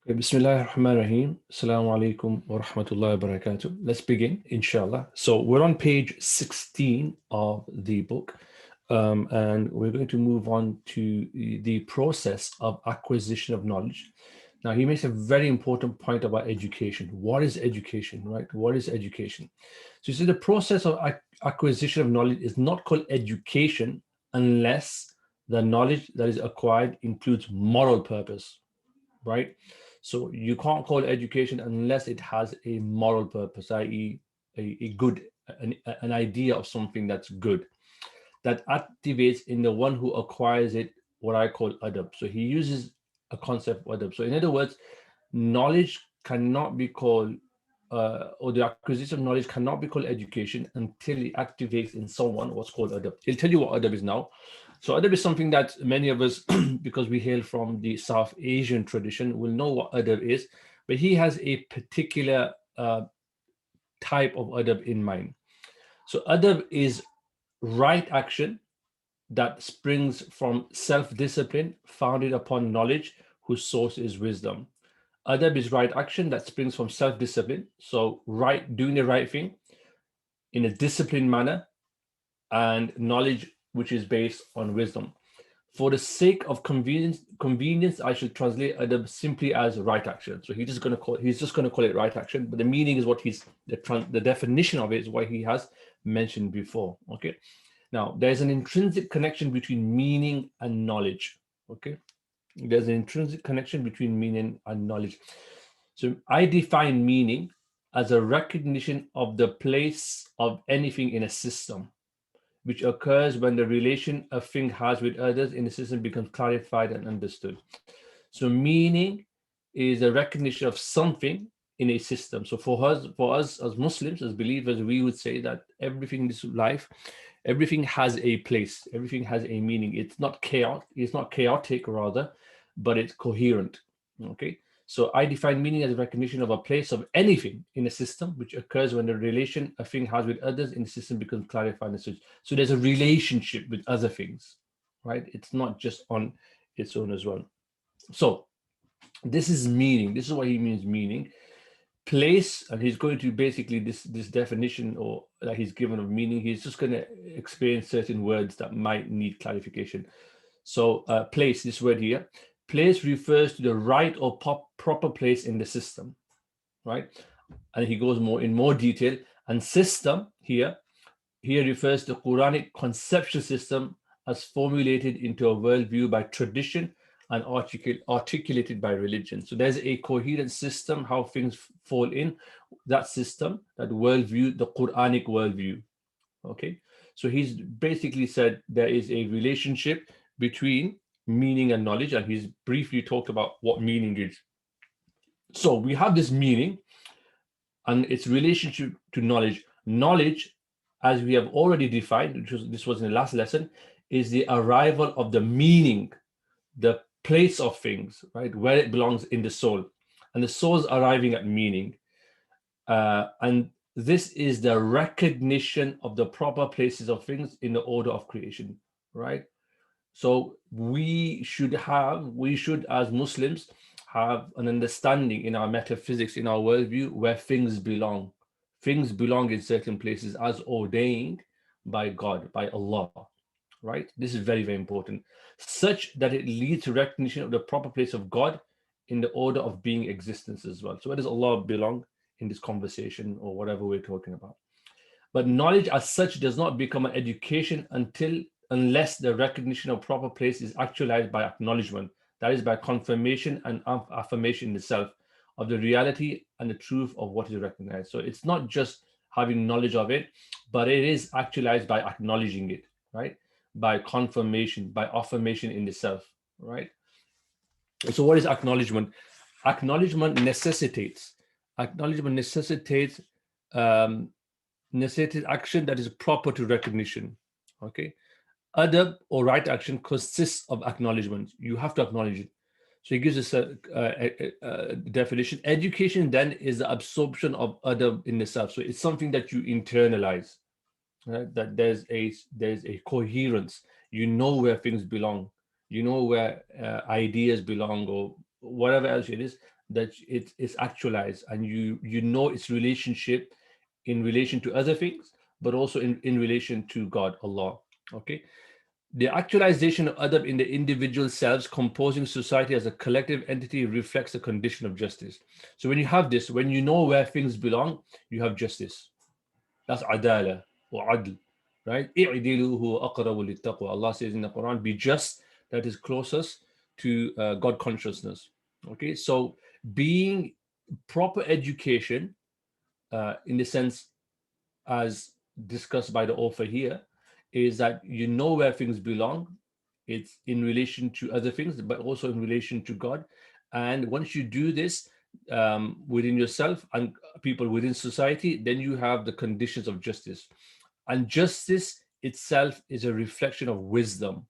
Okay, Bismillah ar-Rahman ar-Rahim. Assalamu alaikum wa rahmatullahi wa barakatuh. Let's begin, inshallah. So we're on page 16 of the book, and we're going to move on to the process of acquisition of knowledge. Now, he makes a very important point about education. What is education, right? What is education? So you see, the process of acquisition of knowledge is not called education unless the knowledge that is acquired includes moral purpose, right? So you can't call it education unless it has a moral purpose, i.e., a good, an idea of something that's good, that activates in the one who acquires it what I call adab. So he uses a concept of adab. So in other words, knowledge cannot be called, or the acquisition of knowledge cannot be called education until it activates in someone what's called adab. He'll tell you what adab is now. So adab is something that many of us, because we hail from the South Asian tradition, will know what adab is, but he has a particular type of adab in mind. So adab is right action that springs from self-discipline founded upon knowledge whose source is wisdom. Adab is right action that springs from self-discipline, so doing the right thing in a disciplined manner, and knowledge which is based on wisdom. For the sake of convenience, I should translate adab simply as right action. So he's just going to call it right action, but the meaning is what the definition of it is what he has mentioned before. Okay. Now there's an intrinsic connection between meaning and knowledge. Okay. There's an intrinsic connection between meaning and knowledge. So I define meaning as a recognition of the place of anything in a system, which occurs when the relation a thing has with others in the system becomes clarified and understood. So meaning is a recognition of something in a system. So for us as Muslims, as believers, we would say that everything in this life, everything has a place, everything has a meaning. It's not chaotic rather, but it's coherent. Okay. So I define meaning as a recognition of a place of anything in a system, which occurs when the relation a thing has with others in the system becomes clarified and understood. So there's a relationship with other things, right? It's not just on its own as well. So this is meaning. This is what he means meaning. Place, and he's going to basically this definition or that he's given of meaning, he's just going to explain certain words that might need clarification. So place, this word here, place refers to the right or proper place in the system, right? And he goes in more detail. And system here refers to Quranic conceptual system as formulated into a worldview by tradition and articulated by religion. So there's a coherent system, how things fall in that system, that worldview, the Quranic worldview. Okay, so he's basically said there is a relationship between meaning and knowledge, and he's briefly talked about what meaning is. So we have this meaning and its relationship to knowledge. Knowledge, as we have already defined, this was in the last lesson, is the arrival of the meaning, the place of things, right, where it belongs in the soul, and the soul's arriving at meaning. And this is the recognition of the proper places of things in the order of creation, right? So we should, as Muslims, have an understanding in our metaphysics, in our worldview, where things belong. Things belong in certain places as ordained by God, by Allah, right? This is very, very important, such that it leads to recognition of the proper place of God in the order of being existence as well. So where does Allah belong in this conversation or whatever we're talking about? But knowledge as such does not become an education unless the recognition of proper place is actualized by acknowledgement, that is by confirmation and affirmation in itself of the reality and the truth of what is recognized. So it's not just having knowledge of it, but it is actualized by acknowledging it, right? By confirmation, by affirmation in itself, right? So what is acknowledgement? Acknowledgement necessitates action that is proper to recognition. Okay. Adab or right action consists of acknowledgement. You have to acknowledge it. So he gives us a definition. Education then is the absorption of adab in itself. So it's something that you internalize, right? That there's a coherence. You know where things belong. You know where ideas belong or whatever else it is. that it is actualized, and you know its relationship in relation to other things, but also in relation to God, Allah. Okay. The actualization of adab in the individual selves composing society as a collective entity reflects the condition of justice. So when you have this, when you know where things belong, you have justice. That's adala or adl, right? i'dilu huwa aqrabu littaqwa. Allah says in the Quran, be just, that is closest to God consciousness. Okay, so being proper education, in the sense as discussed by the author here, is that you know where things belong. It's in relation to other things, but also in relation to God. And once you do this within yourself and people within society, then you have the conditions of justice. And justice itself is a reflection of wisdom.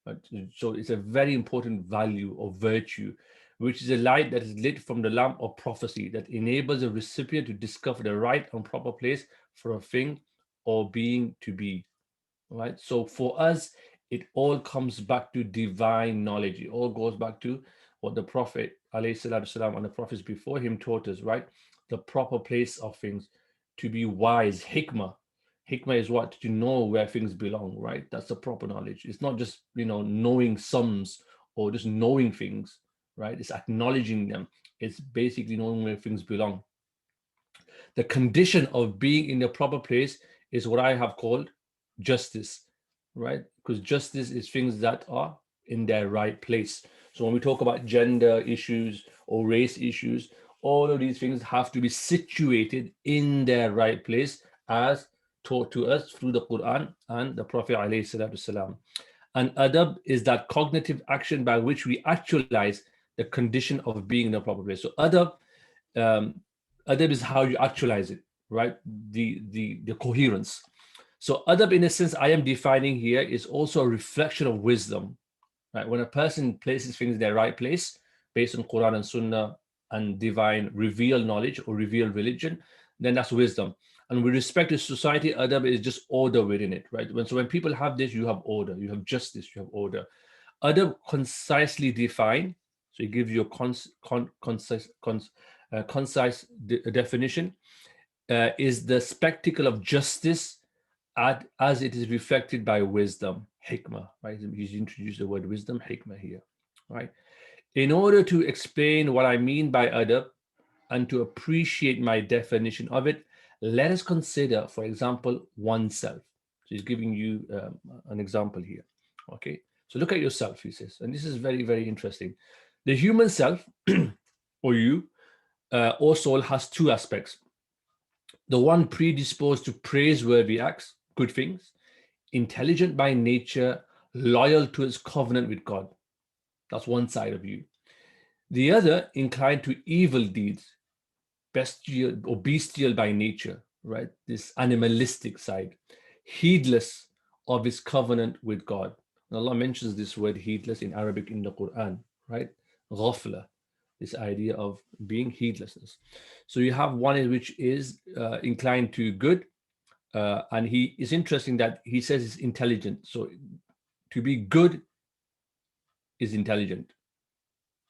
Right? So it's a very important value or virtue, which is a light that is lit from the lamp of prophecy that enables a recipient to discover the right and proper place for a thing or being to be. Right? So for us, it all comes back to divine knowledge. It all goes back to what the Prophet والسلام, and the prophets before him taught us, right? The proper place of things, to be wise, hikmah. Hikmah is what? To know where things belong, right? That's the proper knowledge. It's not just, knowing sums or just knowing things, right? It's acknowledging them. It's basically knowing where things belong. The condition of being in the proper place is what I have called justice, right? Because justice is things that are in their right place. So when we talk about gender issues or race issues, all of these things have to be situated in their right place as taught to us through the Quran and the Prophet ﷺ. And adab is that cognitive action by which we actualize the condition of being in a proper place. So um, adab is how you actualize it, right? The coherence. So adab, in a sense, I am defining here, is also a reflection of wisdom, right? When a person places things in their right place based on Quran and Sunnah and divine revealed knowledge or revealed religion, then that's wisdom. And with respect to society, adab is just order within it, right? When people have this, you have order, you have justice, you have order. Adab concisely defined, so it gives you a concise definition, is the spectacle of justice as it is reflected by wisdom, hikmah, right? He's introduced the word wisdom, hikmah here, right? In order to explain what I mean by adab and to appreciate my definition of it, let us consider, for example, oneself. So he's giving you an example here, okay? So look at yourself, he says, and this is very, very interesting. The human self, or you, or soul, has two aspects. The one predisposed to praiseworthy acts, good things, intelligent by nature, loyal to its covenant with God. That's one side of you. The other inclined to evil deeds, bestial by nature, right? This animalistic side, heedless of his covenant with God. And Allah mentions this word heedless in Arabic in the Quran, right? Ghafla, this idea of being heedlessness. So you have one which is inclined to good, and he is interesting that he says it's intelligent. So to be good is intelligent,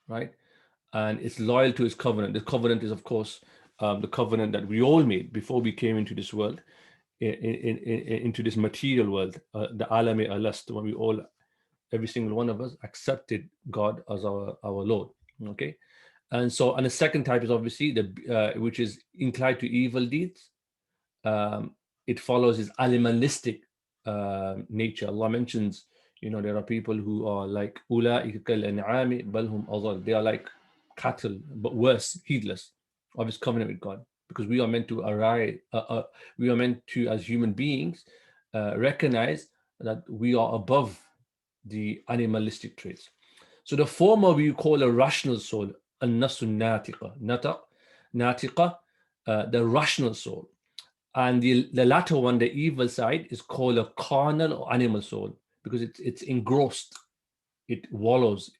right? And it's loyal to his covenant. The covenant is, of course, the covenant that we all made before we came into this world, into this material world, the alami alast, when we all, every single one of us, accepted God as our Lord. Okay, and the second type is obviously which is inclined to evil deeds. It follows his animalistic nature. Allah mentions, there are people who are like ula'ika kal-an'ami bal hum adall. They are like cattle, but worse, heedless of his covenant with God. Because we are meant to arise, we are meant to, as human beings, recognize that we are above the animalistic traits. So the former we call a rational soul, an-nafsun natiqa, the rational soul. And the latter one, the evil side, is called a carnal or animal soul, because it's engrossed, it wallows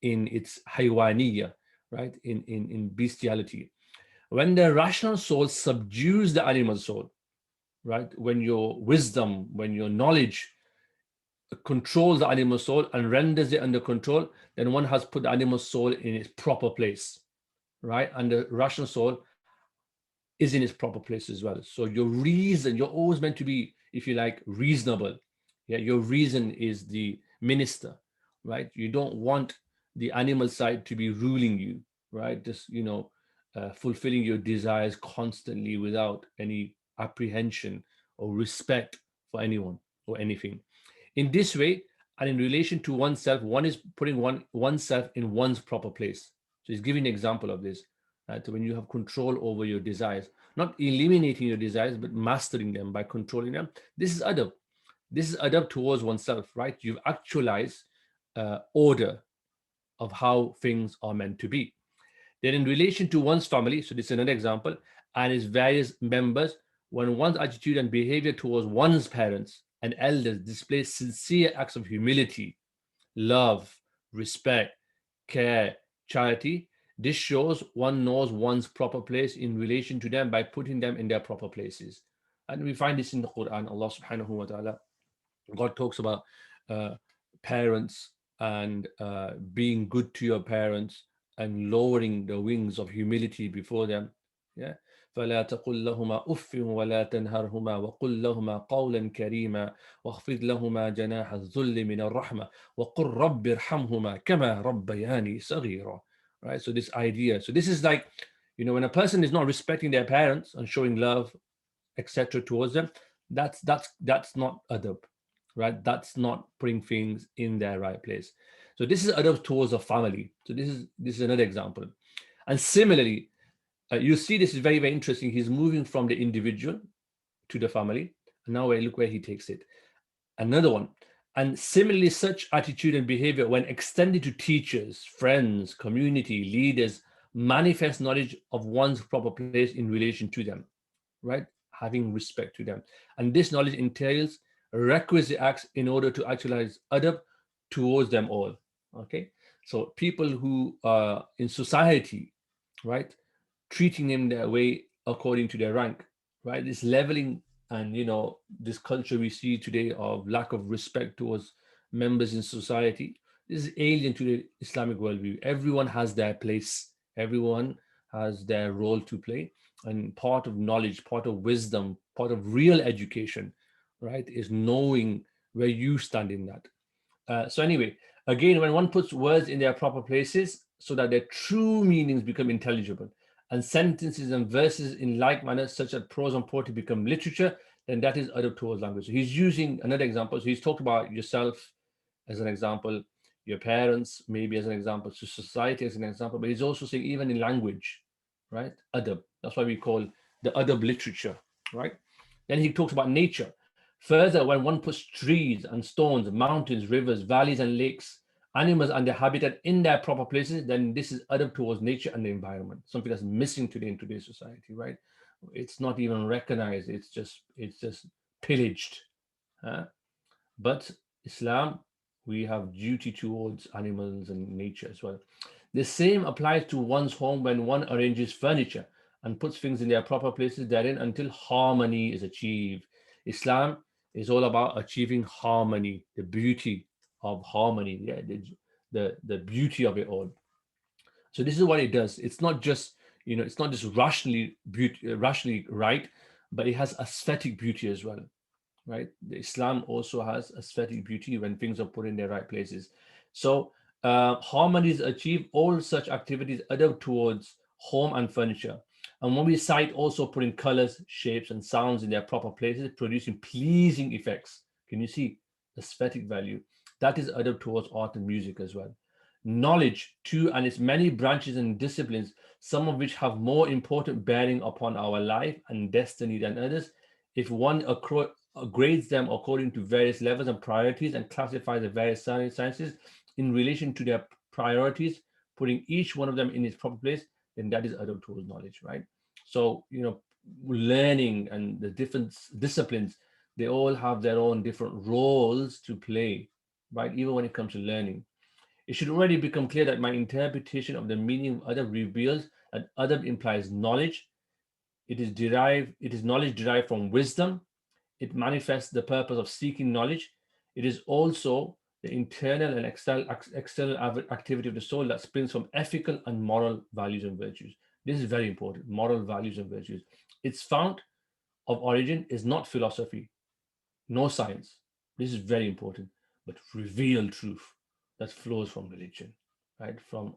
in its haywaniya, right, in bestiality. When the rational soul subdues the animal soul, right, when your wisdom, when your knowledge controls the animal soul and renders it under control, then one has put the animal soul in its proper place. right? And the rational soul is in its proper place as well. So your reason, you're always meant to be, if you like, reasonable. Yeah, your reason is the minister, right? You don't want the animal side to be ruling you, right? Just, fulfilling your desires constantly without any apprehension or respect for anyone or anything. In this way, and in relation to oneself, one is putting oneself in one's proper place. So he's giving an example of this. Right? So when you have control over your desires, not eliminating your desires, but mastering them by controlling them. This is adab. This is adab towards oneself, right? You've actualized order of how things are meant to be. Then in relation to one's family, so this is another example, and its various members, when one's attitude and behavior towards one's parents and elders displays sincere acts of humility, love, respect, care, charity, this shows one knows one's proper place in relation to them by putting them in their proper places. And we find this in the Quran. Allah subhanahu wa ta'ala, God talks about uh, parents and being good to your parents and lowering the wings of humility before them. Yeah. فلا تقل لهما أف ولا تنهرهما وقل لهما قولا كريما واخفض لهما جناح الذل من الرحمة وقل رب ارحمهما كما ربياني صغيرا. Right. So this idea. So this is like, when a person is not respecting their parents and showing love, etc., towards them, that's not adab, right? That's not putting things in their right place. So this is adab towards a family. So this is another example. And similarly, you see this is very, very interesting. He's moving from the individual to the family, and now look where he takes it. Another one. And similarly, such attitude and behavior, when extended to teachers, friends, community leaders, manifest knowledge of one's proper place in relation to them, right? Having respect to them. And this knowledge entails requisite acts in order to actualize adab towards them all. Okay. So people who are in society, right, treating them their way according to their rank, right? This leveling and this culture we see today of lack of respect towards members in society. This is alien to the Islamic worldview. Everyone has their place. Everyone has their role to play, and part of knowledge, part of wisdom, part of real education, right, is knowing where you stand in that. So anyway, again, when one puts words in their proper places so that their true meanings become intelligible, and sentences and verses in like manner, such that prose and poetry become literature, then that is adab towards language. So he's using another example. So he's talked about yourself as an example, your parents maybe as an example, so society as an example, but he's also saying even in language, right? Adab. That's why we call the adab literature, right? Then he talks about nature. Further, when one puts trees and stones, mountains, rivers, valleys, and lakes, animals and their habitat in their proper places, then this is adab towards nature and the environment, something that's missing today in today's society, right? It's not even recognized, it's just pillaged. Huh? But Islam, we have duty towards animals and nature as well. The same applies to one's home when one arranges furniture and puts things in their proper places therein until harmony is achieved. Islam is all about achieving harmony, the beauty of harmony, yeah, the beauty of it all. So this is what it does. It's not just it's not just rationally right, but it has aesthetic beauty as well, right? The Islam also has aesthetic beauty when things are put in their right places. So harmony is achieved, all such activities adapted towards home and furniture. And when we cite also putting colors, shapes, and sounds in their proper places, producing pleasing effects. Can you see aesthetic value? That is adapted towards art and music as well. Knowledge, too, and its many branches and disciplines, some of which have more important bearing upon our life and destiny than others, if one grades them according to various levels and priorities and classifies the various sciences in relation to their priorities, putting each one of them in its proper place, then that is adab towards knowledge, right? So, learning and the different disciplines, they all have their own different roles to play, right? Even when it comes to learning. It should already become clear that my interpretation of the meaning of adab reveals that adab implies knowledge. It is knowledge derived from wisdom. It manifests the purpose of seeking knowledge. It is also the internal and external activity of the soul that springs from ethical and moral values and virtues. This is very important. Moral values and virtues. Its fount of origin is not philosophy, no science. This is very important, but revealed truth that flows from religion, right? From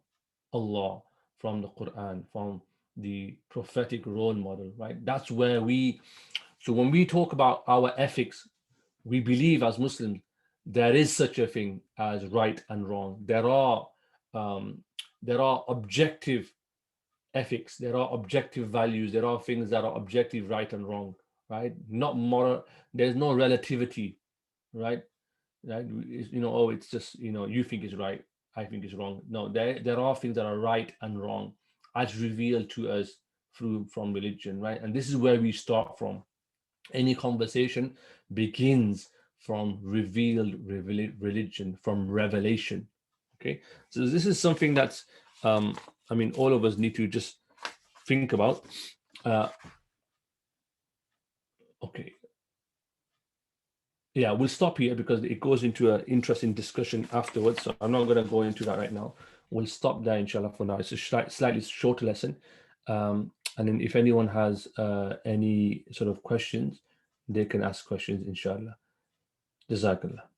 Allah, from the Quran, from the prophetic role model, right? That's where so when we talk about our ethics, we believe as Muslims there is such a thing as right and wrong. Um, there are objective ethics, there are objective values, there are things that are objective right and wrong, right? Not moral. There's no relativity, right? Right? Oh, it's just you think it's right, I think it's wrong. No, there are things that are right and wrong as revealed to us from religion, right? And this is where we start from. Any conversation begins from revealed religion, from revelation. Okay, so this is something that's all of us need to just think about. Okay, yeah, we'll stop here because it goes into an interesting discussion afterwards, so I'm not going to go into that right now. We'll stop there, inshallah, for now. It's a slightly shorter lesson, and then if anyone has any sort of questions, they can ask questions, inshallah. Jazakallah.